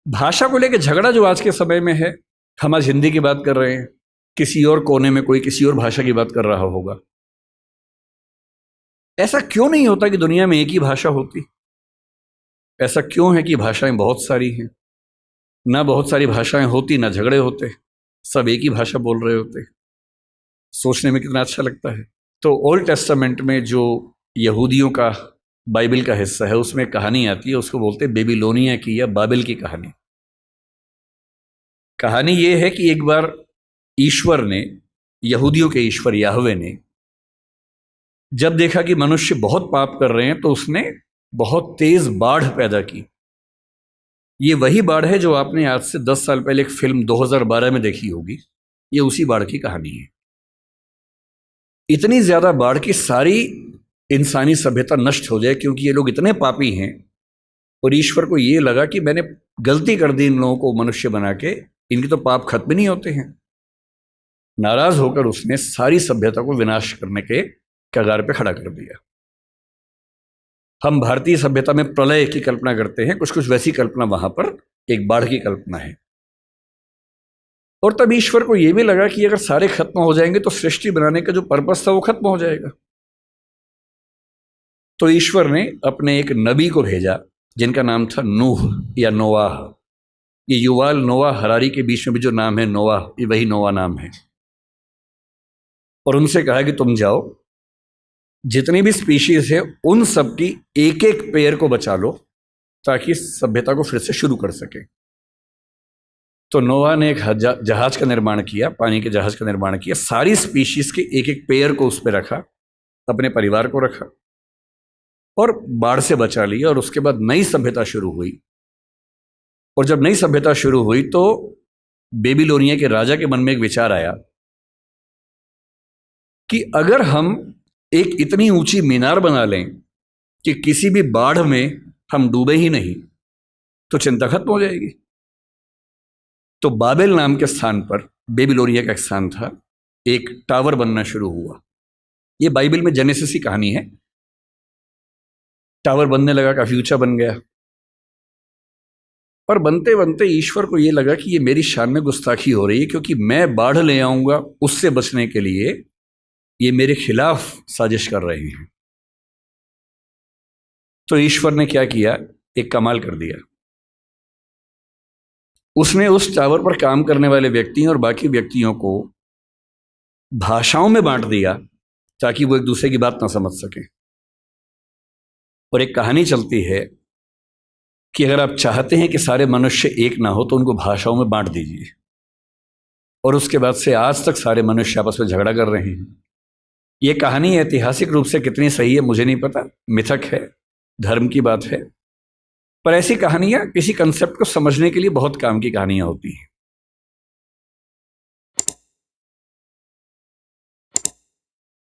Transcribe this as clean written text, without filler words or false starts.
भाषा को लेकर झगड़ा जो आज के समय में है, हम आज हिंदी की बात कर रहे हैं, किसी और कोने में कोई किसी और भाषा की बात कर रहा होगा। ऐसा क्यों नहीं होता कि दुनिया में एक ही भाषा होती? ऐसा क्यों है कि भाषाएं बहुत सारी हैं? ना बहुत सारी भाषाएं होती ना झगड़े होते, सब एक ही भाषा बोल रहे होते। सोचने में कितना अच्छा लगता है। तो ओल्ड टेस्टामेंट में जो यहूदियों का बाइबल का हिस्सा है, उसमें कहानी आती है, उसको बोलते हैं बेबीलोनिया की या बाबिल की कहानी। कहानी ये है कि एक बार ईश्वर ने, यहूदियों के ईश्वर याहवे ने, जब देखा कि मनुष्य बहुत पाप कर रहे हैं तो उसने बहुत तेज बाढ़ पैदा की। ये वही बाढ़ है जो आपने आज से 10 साल पहले एक फिल्म 2012 में देखी होगी। ये उसी बाढ़ की कहानी है। इतनी ज्यादा बाढ़ की सारी इंसानी सभ्यता नष्ट हो जाए, क्योंकि ये लोग इतने पापी हैं। और ईश्वर को ये लगा कि मैंने गलती कर दी इन लोगों को मनुष्य बना के, इनके तो पाप खत्म नहीं होते हैं। नाराज होकर उसने सारी सभ्यता को विनाश करने के कगार पे खड़ा कर दिया। हम भारतीय सभ्यता में प्रलय की कल्पना करते हैं, कुछ कुछ वैसी कल्पना वहां पर एक बाढ़ की कल्पना है। और तब ईश्वर को यह भी लगा कि अगर सारे खत्म हो जाएंगे तो सृष्टि बनाने का जो पर्पस था वो खत्म हो जाएगा। तो ईश्वर ने अपने एक नबी को भेजा जिनका नाम था नूह या नोआह। ये युवाल नोआह हरारी के बीच में भी जो नाम है नोआह, ये वही नोआह नाम है। और उनसे कहा कि तुम जाओ, जितनी भी स्पीशीज है उन सब की एक एक पेयर को बचा लो ताकि सभ्यता को फिर से शुरू कर सके। तो नोआह ने एक जहाज का निर्माण किया, पानी के जहाज का निर्माण किया, सारी स्पीशीज के एक एक पेयर को उस पर रखा, अपने परिवार को रखा और बाढ़ से बचा लिया। और उसके बाद नई सभ्यता शुरू हुई। और जब नई सभ्यता शुरू हुई तो बेबीलोनिया के राजा के मन में एक विचार आया कि अगर हम एक इतनी ऊंची मीनार बना लें कि किसी भी बाढ़ में हम डूबे ही नहीं, तो चिंता खत्म हो जाएगी। तो बाबेल नाम के स्थान पर, बेबीलोनिया का एक स्थान था, एक टावर बनना शुरू हुआ। यह बाइबल में जेनेसिस की कहानी है। टावर बनने लगा, काफी ऊंचा बन गया। पर बनते बनते ईश्वर को यह लगा कि ये मेरी शान में गुस्ताखी हो रही है, क्योंकि मैं बाढ़ ले आऊंगा उससे बचने के लिए, ये मेरे खिलाफ साजिश कर रहे हैं। तो ईश्वर ने क्या किया, एक कमाल कर दिया। उसने उस टावर पर काम करने वाले व्यक्तियों और बाकी व्यक्तियों को भाषाओं में बांट दिया ताकि वो एक दूसरे की बात ना समझ सके। और एक कहानी चलती है कि अगर आप चाहते हैं कि सारे मनुष्य एक ना हो तो उनको भाषाओं में बांट दीजिए। और उसके बाद से आज तक सारे मनुष्य आपस में झगड़ा कर रहे हैं। ये कहानी ऐतिहासिक रूप से कितनी सही है मुझे नहीं पता, मिथक है, धर्म की बात है, पर ऐसी कहानियां किसी कंसेप्ट को समझने के लिए बहुत काम की कहानियां होती हैं।